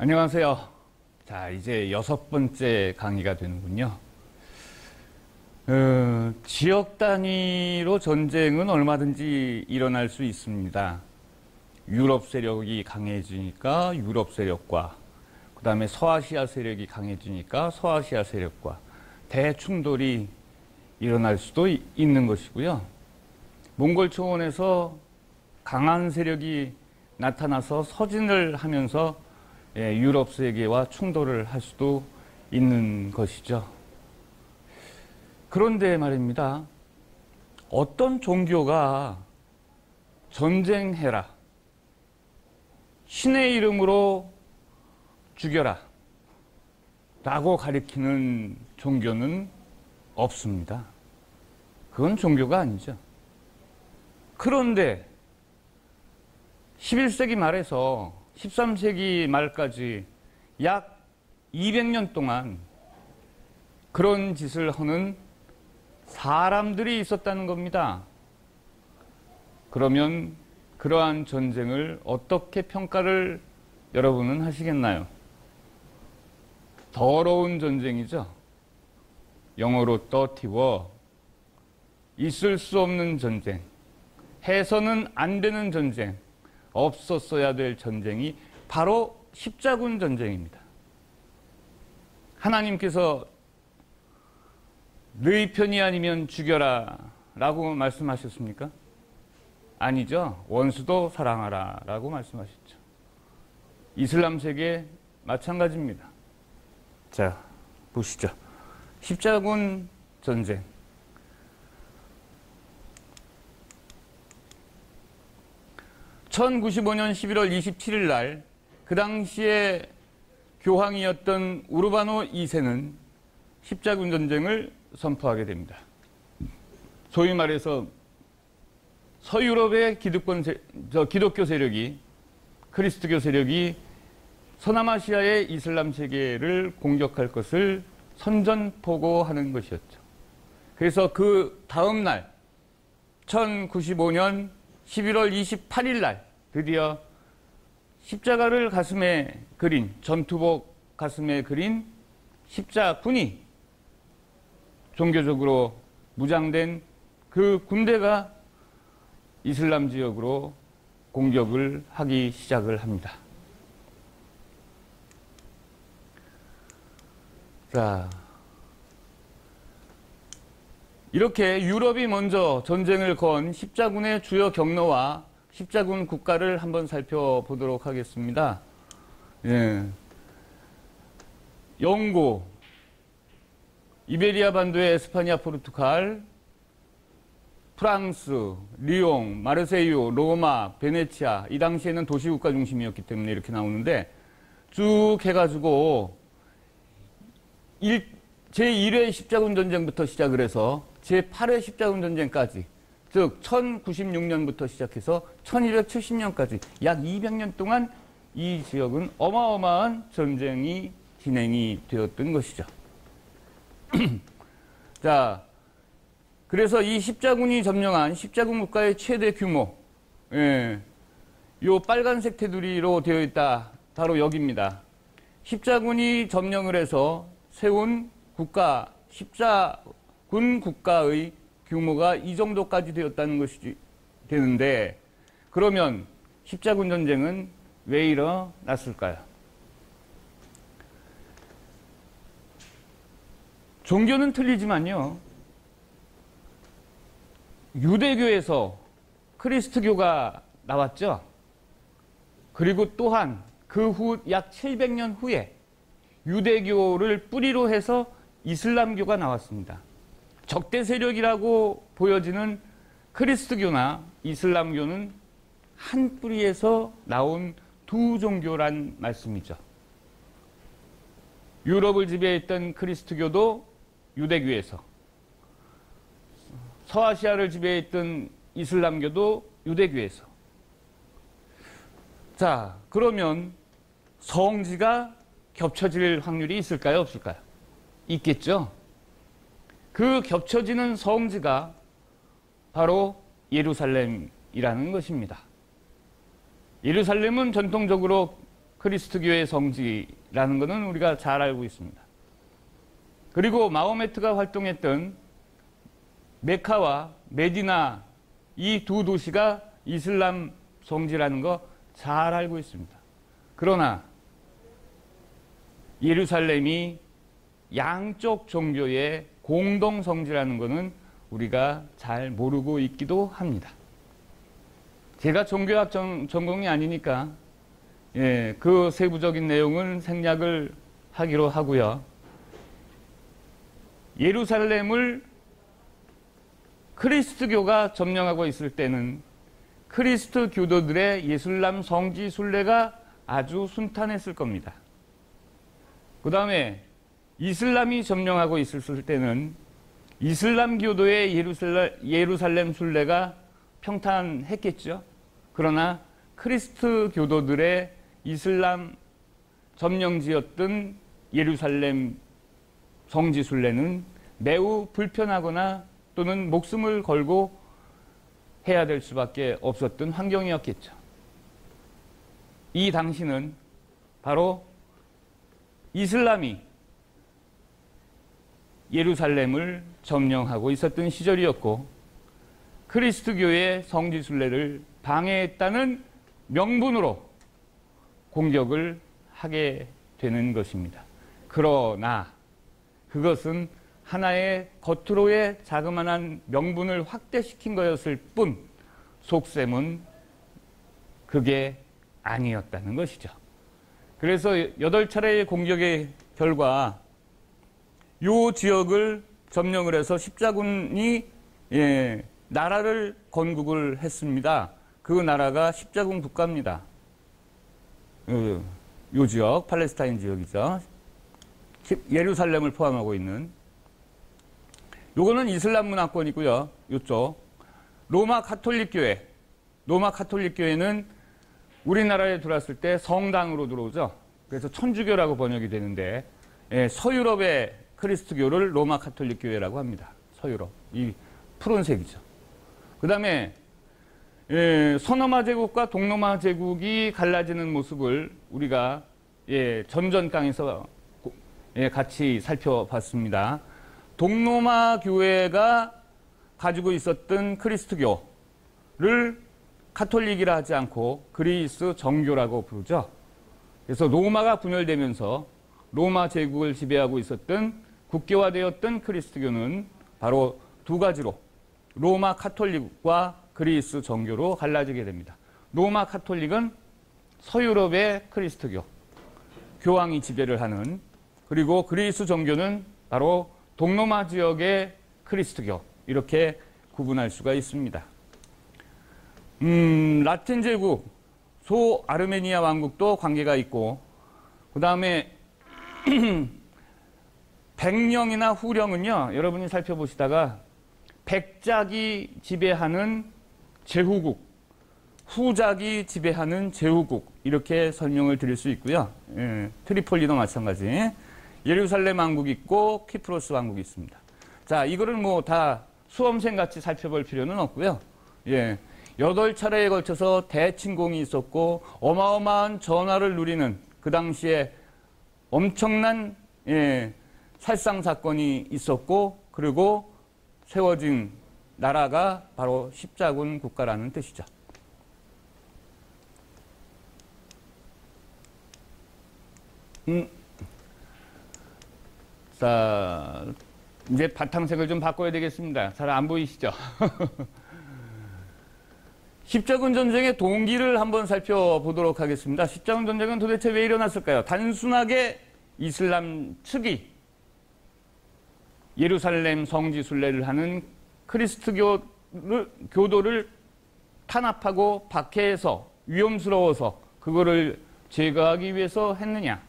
안녕하세요. 자, 이제 6번째 강의가 되는군요. 지역 단위로 전쟁은 얼마든지 일어날 수 있습니다. 유럽 세력이 강해지니까 유럽 세력과, 그 다음에 서아시아 세력이 강해지니까 서아시아 세력과 대충돌이 일어날 수도 있는 것이고요. 몽골 초원에서 강한 세력이 나타나서 서진을 하면서 유럽 세계와 충돌을 할 수도 있는 것이죠. 그런데 말입니다. 어떤 종교가 전쟁해라, 신의 이름으로 죽여라 라고 가리키는 종교는 없습니다. 그건 종교가 아니죠. 그런데 11세기 말에서 13세기 말까지 약 200년 동안 그런 짓을 하는 사람들이 있었다는 겁니다. 그러면 그러한 전쟁을 어떻게 평가를 여러분은 하시겠나요? 더러운 전쟁이죠. 영어로 dirty war. 있을 수 없는 전쟁. 해서는 안 되는 전쟁. 없었어야 될 전쟁이 바로 십자군 전쟁입니다. 하나님께서 너희 편이 아니면 죽여라 라고 말씀하셨습니까? 아니죠. 원수도 사랑하라 라고 말씀하셨죠. 이슬람 세계 마찬가지입니다. 자, 보시죠. 십자군 전쟁. (1095년 11월 27일) 날 그 당시에 교황이었던 우르바노 2세는 십자군 전쟁을 선포하게 됩니다. 소위 말해서 서유럽의 기독교 세력이, 크리스트교 세력이 서남아시아의 이슬람 세계를 공격할 것을 선전포고하는 것이었죠. 그래서 그 다음 날 1095년 11월 28일 날 드디어 십자가를 가슴에 그린, 전투복 가슴에 그린 십자군이, 종교적으로 무장된 그 군대가 이슬람 지역으로 공격을 하기 시작을 합니다. 자, 이렇게 유럽이 먼저 전쟁을 건 십자군의 주요 경로와 십자군 국가를 한번 살펴보도록 하겠습니다. 영국, 이베리아 반도의 에스파냐, 포르투갈, 프랑스, 리옹, 마르세유, 로마, 베네치아, 이 당시에는 도시국가 중심이었기 때문에 이렇게 나오는데 쭉 해가지고 제1회 십자군 전쟁부터 시작을 해서 제8회 십자군 전쟁까지, 즉 1096년부터 시작해서 1270년까지 약 200년 동안 이 지역은 어마어마한 전쟁이 진행이 되었던 것이죠. 자, 그래서 이 십자군이 점령한 십자군 국가의 최대 규모, 요 빨간색 테두리로 되어 있다, 바로 여기입니다. 십자군이 점령을 해서 세운 국가, 십자군 국가의 규모가 이 정도까지 되었다는 것이 되는데, 그러면 십자군 전쟁은 왜 일어났을까요? 종교는 틀리지만요, 유대교에서 그리스트교가 나왔죠. 그리고 또한 그 후 약 700년 후에 유대교를 뿌리로 해서 이슬람교가 나왔습니다. 적대 세력이라고 보여지는 크리스트교나 이슬람교는 한 뿌리에서 나온 두 종교란 말씀이죠. 유럽을 지배했던 크리스트교도 유대교에서, 서아시아를 지배했던 이슬람교도 유대교에서. 자, 그러면 성지가 겹쳐질 확률이 있을까요, 없을까요? 있겠죠. 그 겹쳐지는 성지가 바로 예루살렘이라는 것입니다. 예루살렘은 전통적으로 그리스도교의 성지라는 것은 우리가 잘 알고 있습니다. 그리고 마호메트가 활동했던 메카와 메디나 이 두 도시가 이슬람 성지라는 거 잘 알고 있습니다. 그러나 예루살렘이 양쪽 종교의 공동 성지라는 것은 우리가 잘 모르고 있기도 합니다. 제가 종교학 전공이 아니니까 그 세부적인 내용은 생략을 하기로 하고요. 예루살렘을 그리스도교가 점령하고 있을 때는 그리스도 교도들의 이슬람 성지 순례가 아주 순탄했을 겁니다. 그 다음에 이슬람이 점령하고 있을 때는 이슬람 교도의 예루살렘 순례가 평탄했겠죠. 그러나 그리스도 교도들의 이슬람 점령지였던 예루살렘 성지 순례는 매우 불편하거나 또는 목숨을 걸고 해야 될 수밖에 없었던 환경이었겠죠. 이 당시는 바로 이슬람이 예루살렘을 점령하고 있었던 시절이었고 그리스도교의 성지 순례를 방해했다는 명분으로 공격을 하게 되는 것입니다. 그러나 그것은 하나의 겉으로의 자그마한 명분을 확대시킨 거였을 뿐 속셈은 그게 아니었다는 것이죠. 그래서 8차례의 공격의 결과 이 지역을 점령을 해서 십자군이 나라를 건국을 했습니다. 그 나라가 십자군 국가입니다. 이 지역, 팔레스타인 지역이죠. 예루살렘을 포함하고 있는. 요거는 이슬람 문화권이고요. 요쪽. 로마 가톨릭 교회. 로마 가톨릭 교회는 우리나라에 들어왔을 때 성당으로 들어오죠. 그래서 천주교라고 번역이 되는데 서유럽의 그리스도교를 로마 가톨릭 교회라고 합니다. 서유럽. 이 푸른색이죠. 그 다음에 서너마 제국과 동로마 제국이 갈라지는 모습을 우리가 전전강에서 같이 살펴봤습니다. 동로마 교회가 가지고 있었던 그리스도교를 카톨릭이라 하지 않고 그리스 정교라고 부르죠. 그래서 로마가 분열되면서 로마 제국을 지배하고 있었던 국교화되었던 그리스도교는 바로 두 가지로 로마 카톨릭과 그리스 정교로 갈라지게 됩니다. 로마 카톨릭은 서유럽의 그리스도교, 교황이 지배를 하는, 그리고 그리스 정교는 바로 동로마 지역의 그리스도교, 이렇게 구분할 수가 있습니다. 라틴 제국, 소 아르메니아 왕국도 관계가 있고, 그 다음에 백령이나 후령은요, 여러분이 살펴보시다가 백작이 지배하는 제후국, 후작이 지배하는 제후국, 이렇게 설명을 드릴 수 있고요. 트리폴리도 마찬가지. 예루살렘 왕국이 있고 키프로스 왕국이 있습니다. 자, 이거를 뭐 다 수험생 같이 살펴볼 필요는 없고요. 8차례에 걸쳐서 대침공이 있었고 어마어마한 전화를 누리는 그 당시에 엄청난 살상 사건이 있었고, 그리고 세워진 나라가 바로 십자군 국가라는 뜻이죠. 자, 이제 바탕색을 좀 바꿔야 되겠습니다. 잘 안 보이시죠? 십자군 전쟁의 동기를 한번 살펴보도록 하겠습니다. 십자군 전쟁은 도대체 왜 일어났을까요? 단순하게 이슬람 측이 예루살렘 성지 순례를 하는 그리스도 교도를 탄압하고 박해해서 위험스러워서 그거를 제거하기 위해서 했느냐?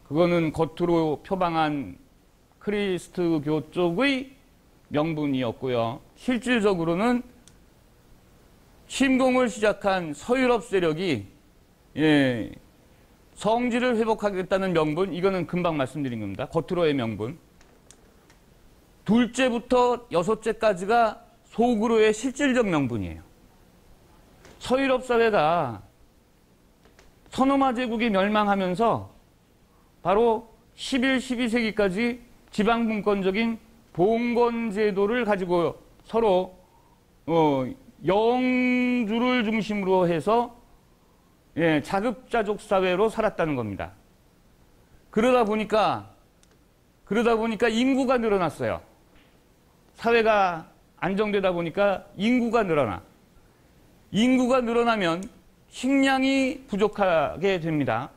그거는 겉으로 표방한 그리스도교 쪽의 명분이었고요. 실질적으로는 침공을 시작한 서유럽 세력이 성지를 회복하겠다는 명분, 이거는 금방 말씀드린 겁니다. 겉으로의 명분. 둘째부터 여섯째까지가 속으로의 실질적 명분이에요. 서유럽 사회가 서노마 제국이 멸망하면서 바로 11, 12세기까지 지방분권적인 봉건 제도를 가지고 서로 영주를 중심으로 해서 자급자족 사회로 살았다는 겁니다. 그러다 보니까 인구가 늘어났어요. 사회가 안정되다 보니까 인구가 늘어나. 인구가 늘어나면 식량이 부족하게 됩니다.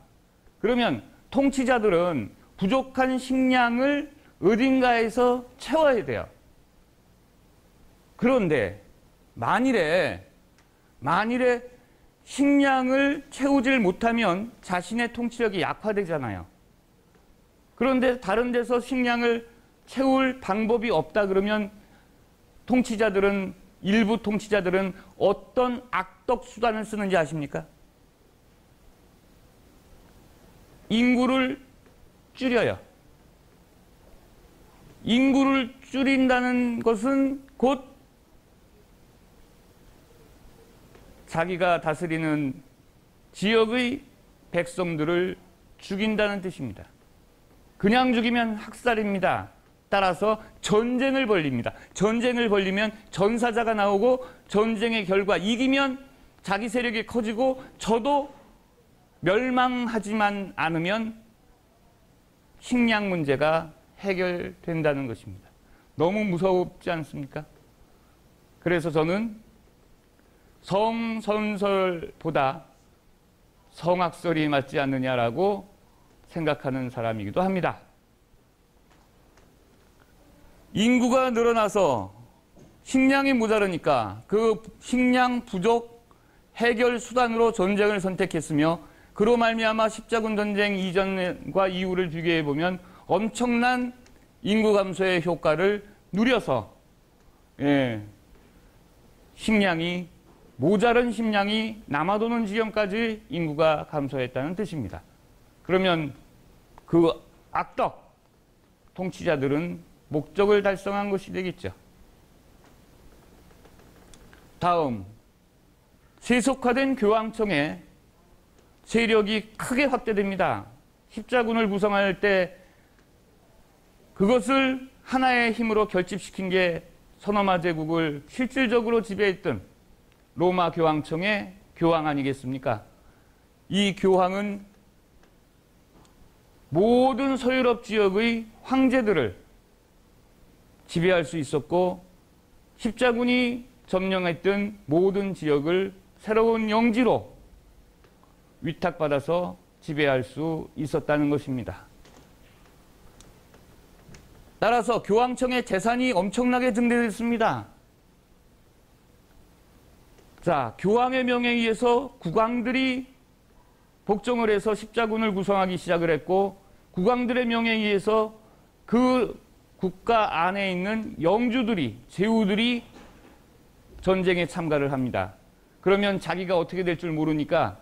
그러면 통치자들은 부족한 식량을 어딘가에서 채워야 돼요. 그런데 만일에 식량을 채우질 못하면 자신의 통치력이 약화되잖아요. 그런데 다른 데서 식량을 채울 방법이 없다 그러면 일부 통치자들은 어떤 악덕 수단을 쓰는지 아십니까? 인구를 줄여요. 인구를 줄인다는 것은 곧 자기가 다스리는 지역의 백성들을 죽인다는 뜻입니다. 그냥 죽이면 학살입니다. 따라서 전쟁을 벌립니다. 전쟁을 벌리면 전사자가 나오고 전쟁의 결과 이기면 자기 세력이 커지고 저도 멸망하지만 않으면 식량 문제가 해결된다는 것입니다. 너무 무섭지 않습니까? 그래서 저는 성선설보다 성악설이 맞지 않느냐라고 생각하는 사람이기도 합니다. 인구가 늘어나서 식량이 모자르니까 그 식량 부족 해결 수단으로 전쟁을 선택했으며 그로 말미암아 십자군 전쟁 이전과 이후를 비교해 보면 엄청난 인구 감소의 효과를 누려서 모자른 식량이 남아도는 지경까지 인구가 감소했다는 뜻입니다. 그러면 그 악덕 통치자들은 목적을 달성한 것이 되겠죠. 다음, 세속화된 교황청의 세력이 크게 확대됩니다. 십자군을 구성할 때 그것을 하나의 힘으로 결집시킨 게 서노마 제국을 실질적으로 지배했던 로마 교황청의 교황 아니겠습니까? 이 교황은 모든 서유럽 지역의 황제들을 지배할 수 있었고 십자군이 점령했던 모든 지역을 새로운 영지로 위탁받아서 지배할 수 있었다는 것입니다. 따라서 교황청의 재산이 엄청나게 증대됐습니다. 자, 교황의 명에 의해서 국왕들이 복종을 해서 십자군을 구성하기 시작을 했고 국왕들의 명에 의해서 그 국가 안에 있는 영주들이, 제후들이 전쟁에 참가를 합니다. 그러면 자기가 어떻게 될 줄 모르니까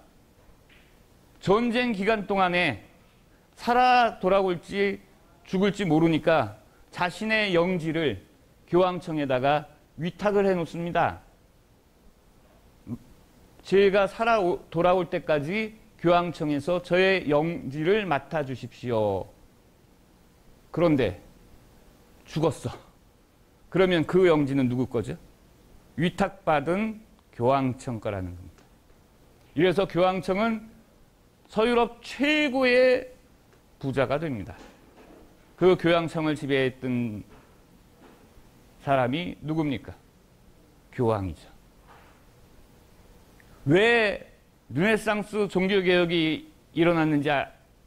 전쟁 기간 동안에 살아 돌아올지 죽을지 모르니까 자신의 영지를 교황청에다가 위탁을 해놓습니다. 제가 살아 돌아올 때까지 교황청에서 저의 영지를 맡아주십시오. 그런데 죽었어. 그러면 그 영지는 누구 거죠? 위탁받은 교황청 거라는 겁니다. 이래서 교황청은 서유럽 최고의 부자가 됩니다. 그 교황청을 지배했던 사람이 누굽니까? 교황이죠. 왜 르네상스 종교개혁이 일어났는지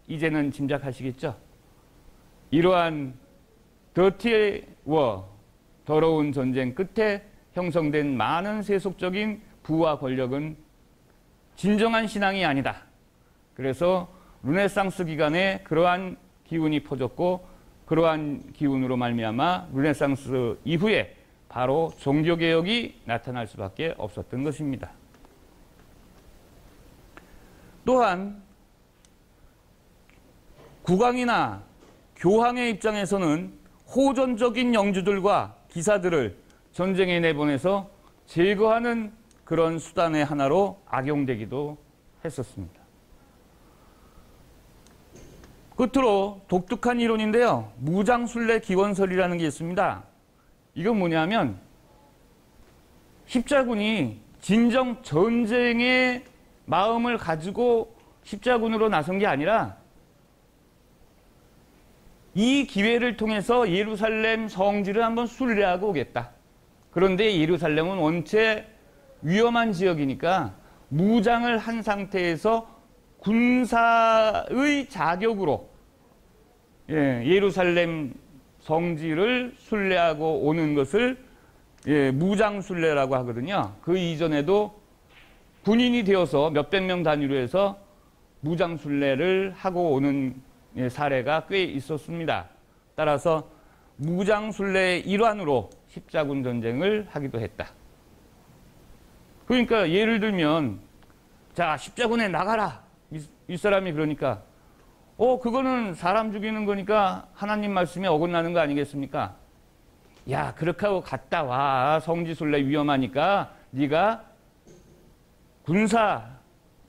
이제는 짐작하시겠죠? 이러한 더티 워, 더러운 전쟁 끝에 형성된 많은 세속적인 부와 권력은 진정한 신앙이 아니다. 그래서 르네상스 기간에 그러한 기운이 퍼졌고 그러한 기운으로 말미암아 르네상스 이후에 바로 종교개혁이 나타날 수밖에 없었던 것입니다. 또한 국왕이나 교황의 입장에서는 호전적인 영주들과 기사들을 전쟁에 내보내서 제거하는 그런 수단의 하나로 악용되기도 했었습니다. 끝으로 독특한 이론인데요. 무장순례 기원설이라는 게 있습니다. 이건 뭐냐면 십자군이 진정 전쟁의 마음을 가지고 십자군으로 나선 게 아니라 이 기회를 통해서 예루살렘 성지를 한번 순례하고 오겠다. 그런데 예루살렘은 원체 위험한 지역이니까 무장을 한 상태에서 군사의 자격으로 예루살렘 성지를 순례하고 오는 것을 무장순례라고 하거든요. 그 이전에도 군인이 되어서 몇백 명 단위로 해서 무장순례를 하고 오는 사례가 꽤 있었습니다. 따라서 무장순례의 일환으로 십자군 전쟁을 하기도 했다. 그러니까 예를 들면 자, 십자군에 나가라. 이 사람이 그러니까 그거는 사람 죽이는 거니까 하나님 말씀에 어긋나는 거 아니겠습니까? 야, 그렇게 하고 갔다 와. 성지순례 위험하니까 네가 군사의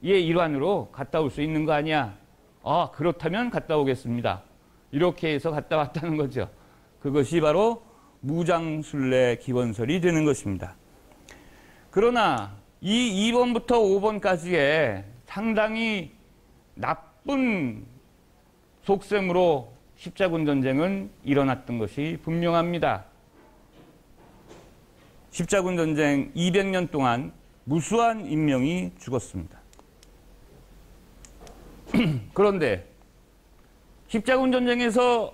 일환으로 갔다 올 수 있는 거 아니야? 그렇다면 갔다 오겠습니다. 이렇게 해서 갔다 왔다는 거죠. 그것이 바로 무장순례 기원설이 되는 것입니다. 그러나 이 2번부터 5번까지의 상당히 나쁜 속셈으로 십자군 전쟁은 일어났던 것이 분명합니다. 십자군 전쟁 200년 동안 무수한 인명이 죽었습니다. 그런데 십자군 전쟁에서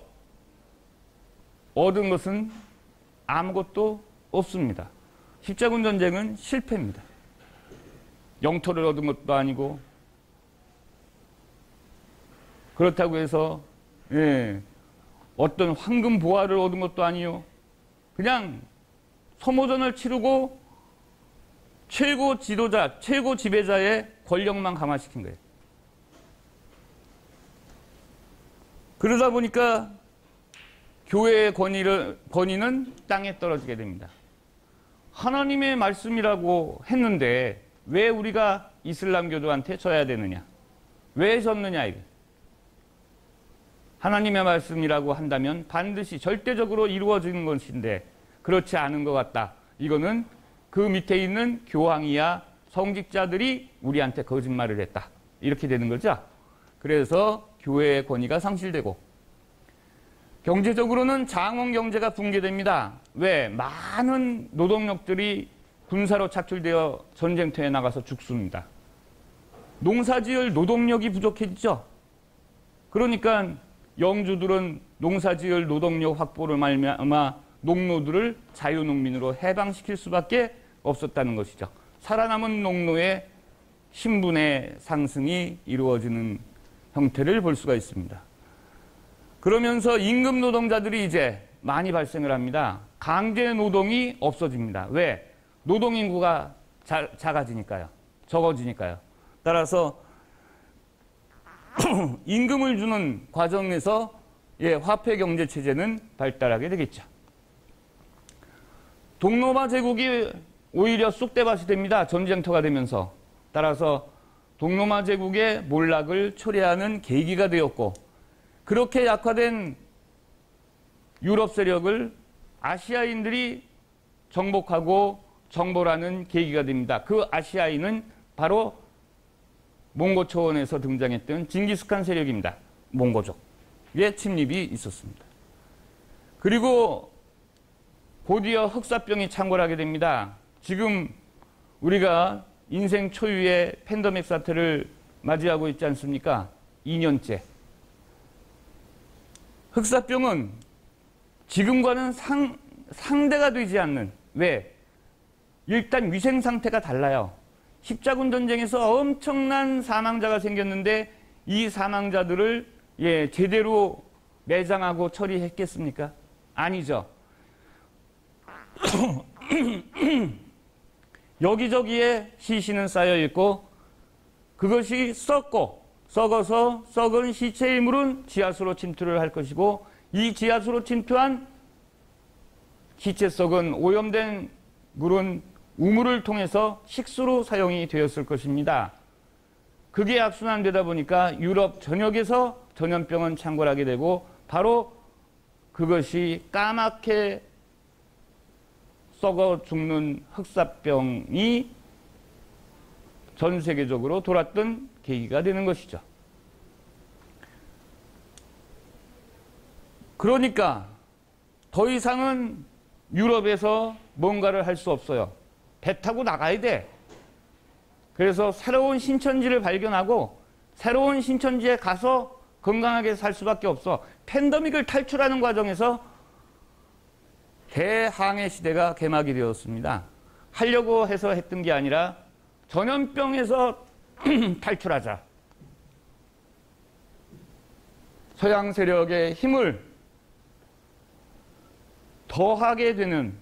얻은 것은 아무것도 없습니다. 십자군 전쟁은 실패입니다. 영토를 얻은 것도 아니고 그렇다고 해서 어떤 황금 보화를 얻은 것도 아니요. 그냥 소모전을 치르고 최고 지도자, 최고 지배자의 권력만 강화시킨 거예요. 그러다 보니까 교회의 권위는 땅에 떨어지게 됩니다. 하나님의 말씀이라고 했는데 왜 우리가 이슬람교도한테 져야 되느냐? 왜 졌느냐 이게. 하나님의 말씀이라고 한다면 반드시 절대적으로 이루어지는 것인데 그렇지 않은 것 같다. 이거는 그 밑에 있는 교황이야 성직자들이 우리한테 거짓말을 했다. 이렇게 되는 거죠. 그래서 교회의 권위가 상실되고 경제적으로는 장원 경제가 붕괴됩니다. 왜? 많은 노동력들이 군사로 착출되어 전쟁터에 나가서 죽습니다. 농사지을 노동력이 부족해지죠. 그러니까 영주들은 농사지을 노동력 확보를 말미암아 농노들을 자유농민으로 해방시킬 수밖에 없었다는 것이죠. 살아남은 농노의 신분의 상승이 이루어지는 형태를 볼 수가 있습니다. 그러면서 임금 노동자들이 이제 많이 발생을 합니다. 강제 노동이 없어집니다. 왜? 노동 인구가 작아지니까요. 적어지니까요. 따라서 임금을 주는 과정에서 화폐 경제 체제는 발달하게 되겠죠. 동로마 제국이 오히려 쑥대밭이 됩니다. 전쟁터가 되면서. 따라서 동로마 제국의 몰락을 초래하는 계기가 되었고 그렇게 약화된 유럽 세력을 아시아인들이 정복하고 정벌하는 계기가 됩니다. 그 아시아인은 바로 몽고 초원에서 등장했던 징기스칸 세력입니다. 몽고족의 침입이 있었습니다. 그리고 곧이어 흑사병이 창궐하게 됩니다. 지금 우리가 인생 초유의 팬데믹 사태를 맞이하고 있지 않습니까? 2년째. 흑사병은 지금과는 상대가 되지 않는, 왜? 일단 위생 상태가 달라요. 십자군 전쟁에서 엄청난 사망자가 생겼는데 이 사망자들을 제대로 매장하고 처리했겠습니까? 아니죠. 여기저기에 시신은 쌓여 있고 그것이 썩어서 썩은 시체의 물은 지하수로 침투를 할 것이고 이 지하수로 침투한 시체 썩은 오염된 물은 우물을 통해서 식수로 사용이 되었을 것입니다. 그게 악순환되다 보니까 유럽 전역에서 전염병은 창궐하게 되고 바로 그것이 까맣게 썩어 죽는 흑사병이 전 세계적으로 돌았던 계기가 되는 것이죠. 그러니까 더 이상은 유럽에서 뭔가를 할 수 없어요. 배 타고 나가야 돼. 그래서 새로운 신천지를 발견하고 새로운 신천지에 가서 건강하게 살 수밖에 없어. 팬데믹을 탈출하는 과정에서 대항해 시대가 개막이 되었습니다. 하려고 해서 했던 게 아니라 전염병에서 탈출하자. 서양 세력의 힘을 더하게 되는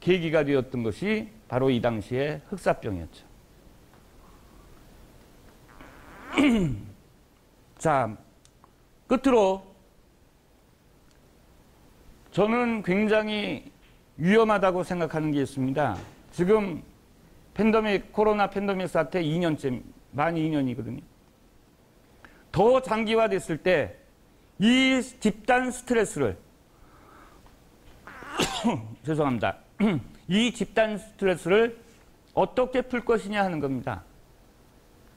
계기가 되었던 것이 바로 이 당시의 흑사병이었죠. 자, 끝으로 저는 굉장히 위험하다고 생각하는 게 있습니다. 지금 코로나 팬데믹 사태 2년째, 만 2년이거든요. 더 장기화됐을 때 이 집단 스트레스를 죄송합니다. 이 집단 스트레스를 어떻게 풀 것이냐 하는 겁니다.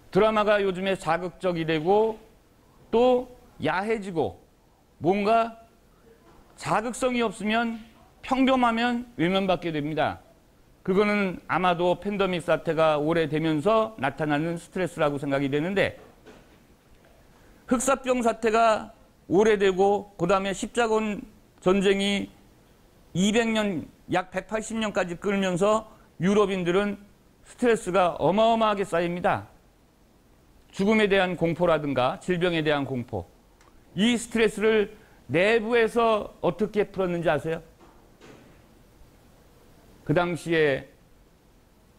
드라마가 요즘에 자극적이 되고 또 야해지고 뭔가 자극성이 없으면 평범하면 외면받게 됩니다. 그거는 아마도 팬데믹 사태가 오래되면서 나타나는 스트레스라고 생각이 되는데 흑사병 사태가 오래되고 그 다음에 십자군 전쟁이 200년, 약 180년까지 끌면서 유럽인들은 스트레스가 어마어마하게 쌓입니다. 죽음에 대한 공포라든가 질병에 대한 공포. 이 스트레스를 내부에서 어떻게 풀었는지 아세요? 그 당시에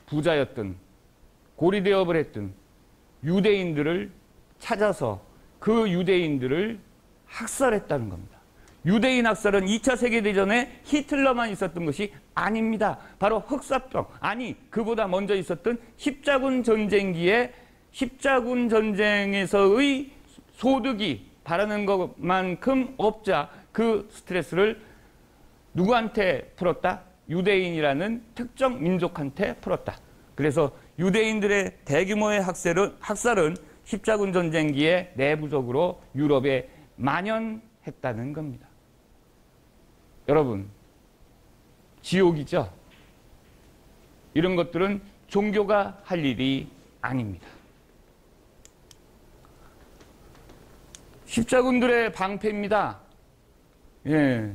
부자였던 고리대업을 했던 유대인들을 찾아서 그 유대인들을 학살했다는 겁니다. 유대인 학살은 2차 세계대전에 히틀러만 있었던 것이 아닙니다. 바로 흑사병, 아니 그보다 먼저 있었던 십자군 전쟁기에 십자군 전쟁에서의 소득이 바라는 것만큼 없자 그 스트레스를 누구한테 풀었다? 유대인이라는 특정 민족한테 풀었다. 그래서 유대인들의 대규모의 학살은 십자군 전쟁기에 내부적으로 유럽에 만연했다는 겁니다. 여러분, 지옥이죠? 이런 것들은 종교가 할 일이 아닙니다. 십자군들의 방패입니다. 예.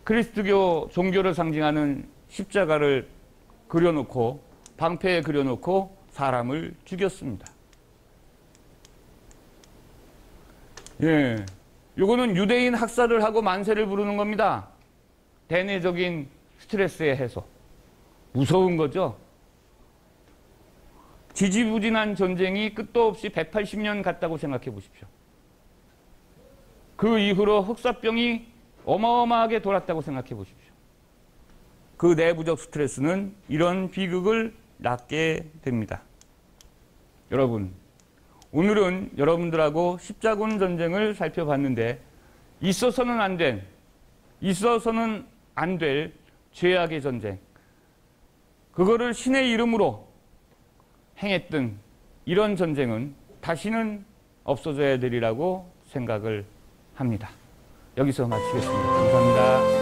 그리스도교 종교를 상징하는 십자가를 그려놓고 방패에 그려놓고 사람을 죽였습니다. 예. 요거는 유대인 학살을 하고 만세를 부르는 겁니다. 대내적인 스트레스의 해소. 무서운 거죠. 지지부진한 전쟁이 끝도 없이 180년 갔다고 생각해 보십시오. 그 이후로 흑사병이 어마어마하게 돌았다고 생각해 보십시오. 그 내부적 스트레스는 이런 비극을 낳게 됩니다. 여러분, 오늘은 여러분들하고 십자군 전쟁을 살펴봤는데 있어서는 안 될 죄악의 전쟁, 그거를 신의 이름으로 행했던 이런 전쟁은 다시는 없어져야 되리라고 생각을 합니다. 여기서 마치겠습니다. 감사합니다.